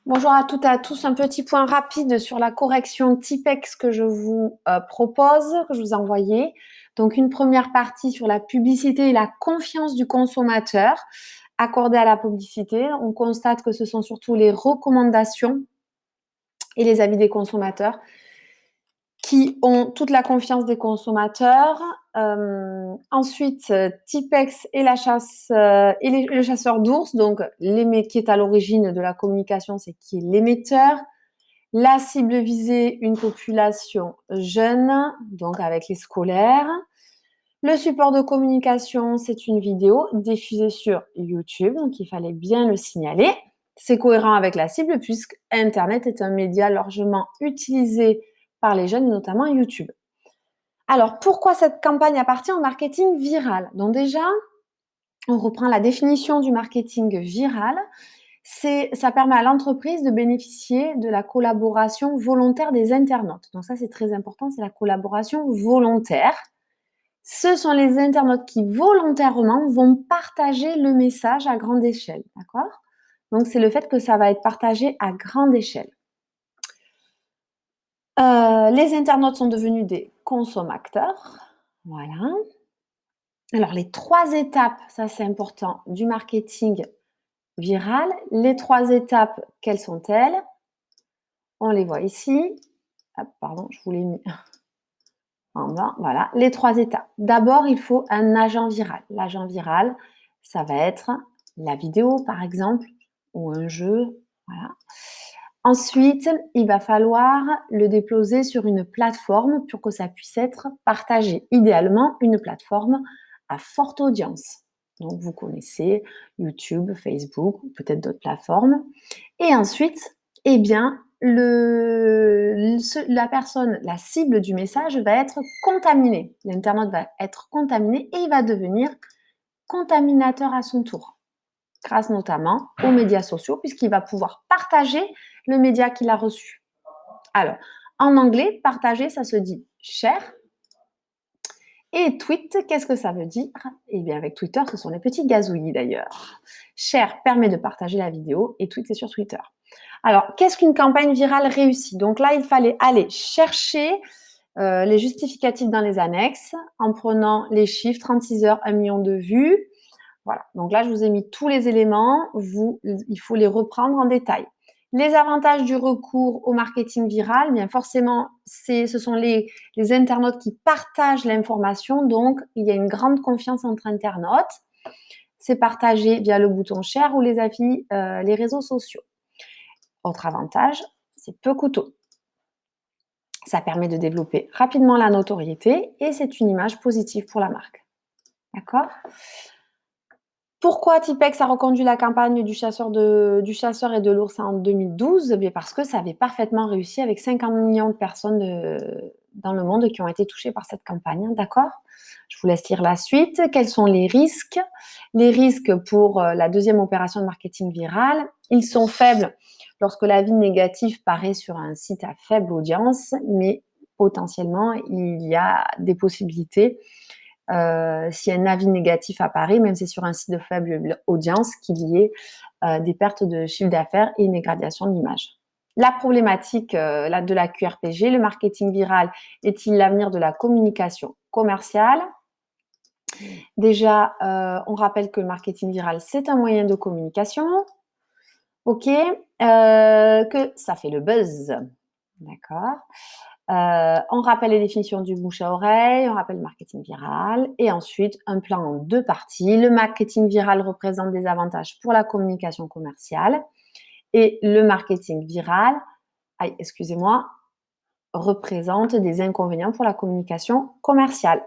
Bonjour à toutes et à tous. Un petit point rapide sur la correction Tipex que je vous propose, que je vous ai envoyé. Donc, une première partie sur la publicité et la confiance du consommateur accordée à la publicité. On constate que ce sont surtout les recommandations et les avis des consommateurs qui ont toute la confiance des consommateurs. Ensuite, Tipex et la chasse et le chasseur d'ours, donc qui est à l'origine de la communication, c'est qui est l'émetteur. La cible visée, une population jeune, donc avec les scolaires. Le support de communication, c'est une vidéo diffusée sur YouTube, donc il fallait bien le signaler. C'est cohérent avec la cible puisque Internet est un média largement utilisé par les jeunes, notamment YouTube. Alors, pourquoi cette campagne appartient au marketing viral? Donc déjà, on reprend la définition du marketing viral. Ça permet à l'entreprise de bénéficier de la collaboration volontaire des internautes. Donc ça, c'est très important, c'est la collaboration volontaire. Ce sont les internautes qui volontairement vont partager le message à grande échelle, d'accord? Donc c'est le fait que ça va être partagé à grande échelle. Les internautes sont devenus des consommateurs, voilà. Alors les 3 étapes, ça c'est important, du marketing viral. Les 3 étapes, quelles sont-elles? On les voit ici. Ah, pardon, je vous l'ai mis en bas. Voilà, les 3 étapes. D'abord, il faut un agent viral. L'agent viral, ça va être la vidéo, par exemple, ou un jeu. Voilà. Ensuite, il va falloir le déposer sur une plateforme pour que ça puisse être partagé. Idéalement, une plateforme à forte audience. Donc, vous connaissez YouTube, Facebook, peut-être d'autres plateformes. Et ensuite, eh bien, la personne, la cible du message va être contaminée. L'internaute va être contaminé et il va devenir contaminateur à son tour, grâce notamment aux médias sociaux, puisqu'il va pouvoir partager le média qu'il a reçu. Alors, en anglais, partager, ça se dit share. Et tweet, qu'est-ce que ça veut dire? Eh bien, avec Twitter, ce sont les petits gazouillis d'ailleurs. Share permet de partager la vidéo et tweet, c'est sur Twitter. Alors, qu'est-ce qu'une campagne virale réussie? Donc là, il fallait aller chercher les justificatifs dans les annexes en prenant les chiffres, 36 heures, 1 million de vues. Voilà, donc là, je vous ai mis tous les éléments. Il faut les reprendre en détail. Les avantages du recours au marketing viral, bien forcément, ce sont les internautes qui partagent l'information. Donc, il y a une grande confiance entre internautes. C'est partagé via le bouton share ou les avis, les réseaux sociaux. Autre avantage, c'est peu coûteux. Ça permet de développer rapidement la notoriété et c'est une image positive pour la marque. D'accord? Pourquoi Tipex a reconduit la campagne du chasseur et de l'ours en 2012? Bien parce que ça avait parfaitement réussi avec 50 millions de personnes dans le monde qui ont été touchées par cette campagne. D'accord? Je vous laisse lire la suite. Quels sont les risques? Les risques pour la deuxième opération de marketing viral, ils sont faibles lorsque l'avis négatif paraît sur un site à faible audience, mais potentiellement, il y a des possibilités si un avis négatif apparaît, même si c'est sur un site de faible audience, qu'il y ait des pertes de chiffre d'affaires et une dégradation de l'image. La problématique de la QRPG, le marketing viral est-il l'avenir de la communication commerciale? Déjà, on rappelle que le marketing viral, c'est un moyen de communication, ok, que ça fait le buzz, d'accord. On rappelle les définitions du bouche à oreille, on rappelle le marketing viral et ensuite un plan en 2 parties. Le marketing viral représente des avantages pour la communication commerciale et le marketing viral, excusez-moi, représente des inconvénients pour la communication commerciale.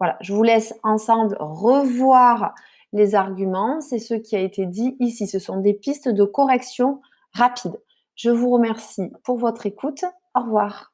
Voilà, je vous laisse ensemble revoir les arguments. C'est ce qui a été dit ici. Ce sont des pistes de correction rapides. Je vous remercie pour votre écoute. Au revoir.